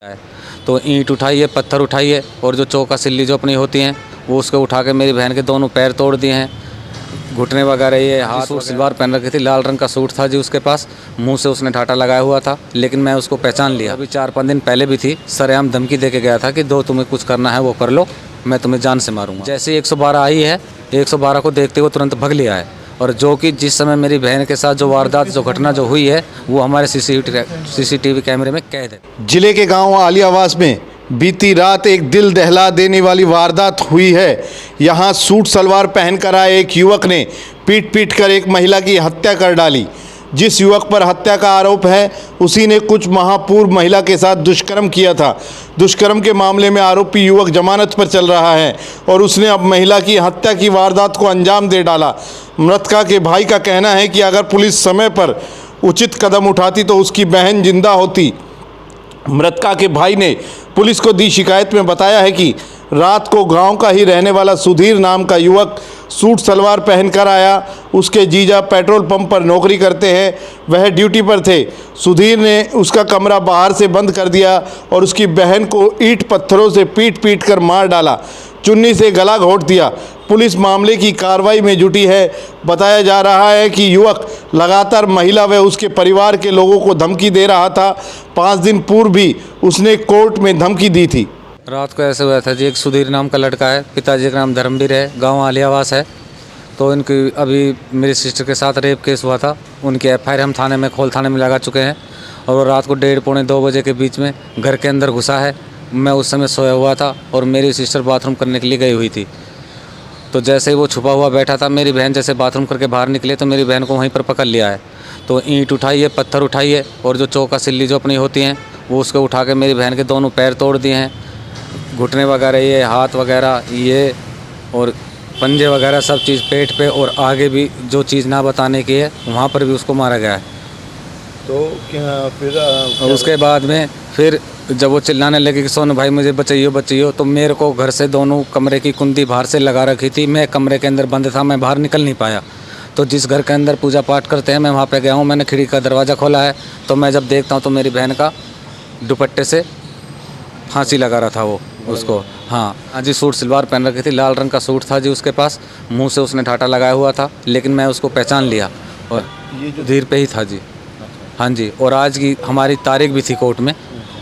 है। तो ईंट उठाइए, पत्थर उठाइए और जो चौका सिल्ली जो अपनी होती हैं वो उसको उठा के मेरी बहन के दोनों पैर तोड़ दिए हैं, घुटने वगैरह, ये हाथ। सूट सलवार पहन रखी थी, लाल रंग का सूट था जी उसके पास, मुंह से उसने ठाटा लगाया हुआ था, लेकिन मैं उसको पहचान लिया। अभी 4-5 दिन पहले भी थी, सरेआम धमकी दे के गया था कि दो तुम्हें कुछ करना है वो कर लो, मैं तुम्हें जान से मारूंगा। जैसे ही 112 आई है, 112 को देखते हुए तुरंत भग लिया है। और जो कि जिस समय मेरी बहन के साथ जो वारदात जो घटना जो हुई है वो हमारे सीसीटीवी कैमरे में कैद है। जिले के गांव आलियावास में बीती रात एक दिल दहला देने वाली वारदात हुई है। यहां सूट सलवार पहनकर आए एक युवक ने पीट कर एक महिला की हत्या कर डाली। जिस युवक पर हत्या का आरोप है उसी ने कुछ माह पूर्व महिला के साथ दुष्कर्म किया था। दुष्कर्म के मामले में आरोपी युवक जमानत पर चल रहा है और उसने अब महिला की हत्या की वारदात को अंजाम दे डाला। मृतका के भाई का कहना है कि अगर पुलिस समय पर उचित कदम उठाती तो उसकी बहन जिंदा होती। मृतका के भाई ने पुलिस को दी शिकायत में बताया है कि रात को गांव का ही रहने वाला सुधीर नाम का युवक सूट सलवार पहनकर आया। उसके जीजा पेट्रोल पंप पर नौकरी करते हैं, वह ड्यूटी पर थे। सुधीर ने उसका कमरा बाहर से बंद कर दिया और उसकी बहन को ईंट पत्थरों से पीट कर मार डाला, चुन्नी से गला घोंट दिया। पुलिस मामले की कार्रवाई में जुटी है। बताया जा रहा है कि युवक लगातार महिला व उसके परिवार के लोगों को धमकी दे रहा था। 5 दिन पूर्व भी उसने कोर्ट में धमकी दी थी। रात को ऐसे हुआ था जी, एक सुधीर नाम का लड़का है, पिताजी का नाम धर्मवीर है, गांव आलियावास है। तो इनकी अभी मेरी सिस्टर के साथ रेप केस हुआ था, उनकी एफआईआर हम खोल थाने में लगा चुके हैं। और वो रात को 1:30-2 बजे के बीच में घर के अंदर घुसा है। मैं उस समय सोया हुआ था और मेरी सिस्टर बाथरूम करने के लिए गई हुई थी। तो जैसे ही वो छुपा हुआ बैठा था, मेरी बहन जैसे बाथरूम करके बाहर निकले तो मेरी बहन को वहीं पर पकड़ लिया है। तो ईंट उठाइए, पत्थर उठाइए और जो चौका सिल्ली जो अपनी होती हैं वो उसको उठा के मेरी बहन के दोनों पैर तोड़ दिए हैं, घुटने वगैरह, ये हाथ वगैरह, ये और पंजे वगैरह, सब चीज़ पेट पे और आगे भी जो चीज़ ना बताने की है वहाँ पर भी उसको मारा गया है। तो क्या फिर उसके बाद में फिर जब वो चिल्लाने लगे कि सोनू भाई मुझे बचाइयो, तो मेरे को घर से दोनों कमरे की कुंडी बाहर से लगा रखी थी। मैं कमरे के अंदर बंद था, मैं बाहर निकल नहीं पाया। तो जिस घर के अंदर पूजा पाठ करते हैं मैं वहाँ पे गया हूँ, मैंने खिड़की का दरवाज़ा खोला है। तो मैं जब देखता हूँ तो मेरी बहन का दुपट्टे से फांसी लगा रहा था वो उसको। हाँ जी, सूट सलवार पहन रखी थी, लाल रंग का सूट था जी उसके पास, मुंह से उसने ठाटा लगाया हुआ था, लेकिन मैं उसको पहचान लिया और ये जो धीर पे ही था जी। हाँ जी, और आज की हमारी तारीख भी थी कोर्ट में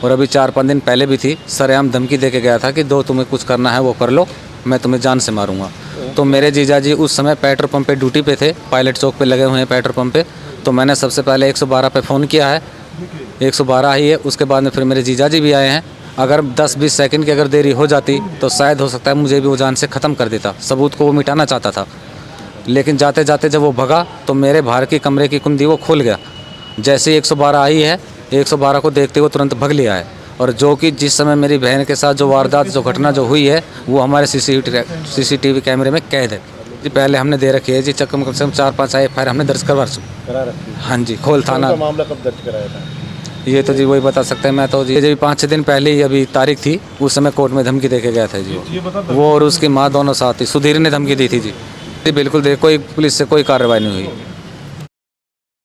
और अभी 4-5 दिन पहले भी थी। सरेआम धमकी दे के गया था कि दो तुम्हें कुछ करना है वो कर लो, मैं तुम्हें जान से मारूंगा। तो मेरे जीजा जी उस समय पेट्रोल पंप पे ड्यूटी पे थे, पायलट चौक पे लगे हुए हैं पेट्रोल पंप पे। तो मैंने सबसे पहले 112 पे फ़ोन किया है, 112 आई है। उसके बाद में फिर मेरे जीजा जी भी आए हैं। अगर 10-20 सेकंड की अगर देरी हो जाती तो शायद हो सकता है मुझे भी वो जान से ख़त्म कर देता, सबूत को वो मिटाना चाहता था। लेकिन जाते जाते जब वो भगा तो मेरे बाहर की कमरे की कुंडी वो खुल गया। जैसे 112 आई है, 112 को देखते हुए तुरंत भग लिया है। और जो कि जिस समय मेरी बहन के साथ जो वारदात जो घटना जो हुई है वो हमारे सीसीटीवी कैमरे में कैद है जी। पहले हमने दे रखी है जी, कम से कम 4-5 एफआईआर हमने दर्ज करा रखी। हाँ जी, खोल थाना। मामला कब दर्ज कराया था? ये तो जी वही बता सकते हैं। मैं तो जी 5-6 दिन पहले ही अभी तारीख थी, उस समय कोर्ट में धमकी दे के गया था जी। वो और उसकी माँ दोनों साथ थी। सुधीर ने धमकी दी थी जी। बिल्कुल, कोई पुलिस से कोई कार्रवाई नहीं हुई।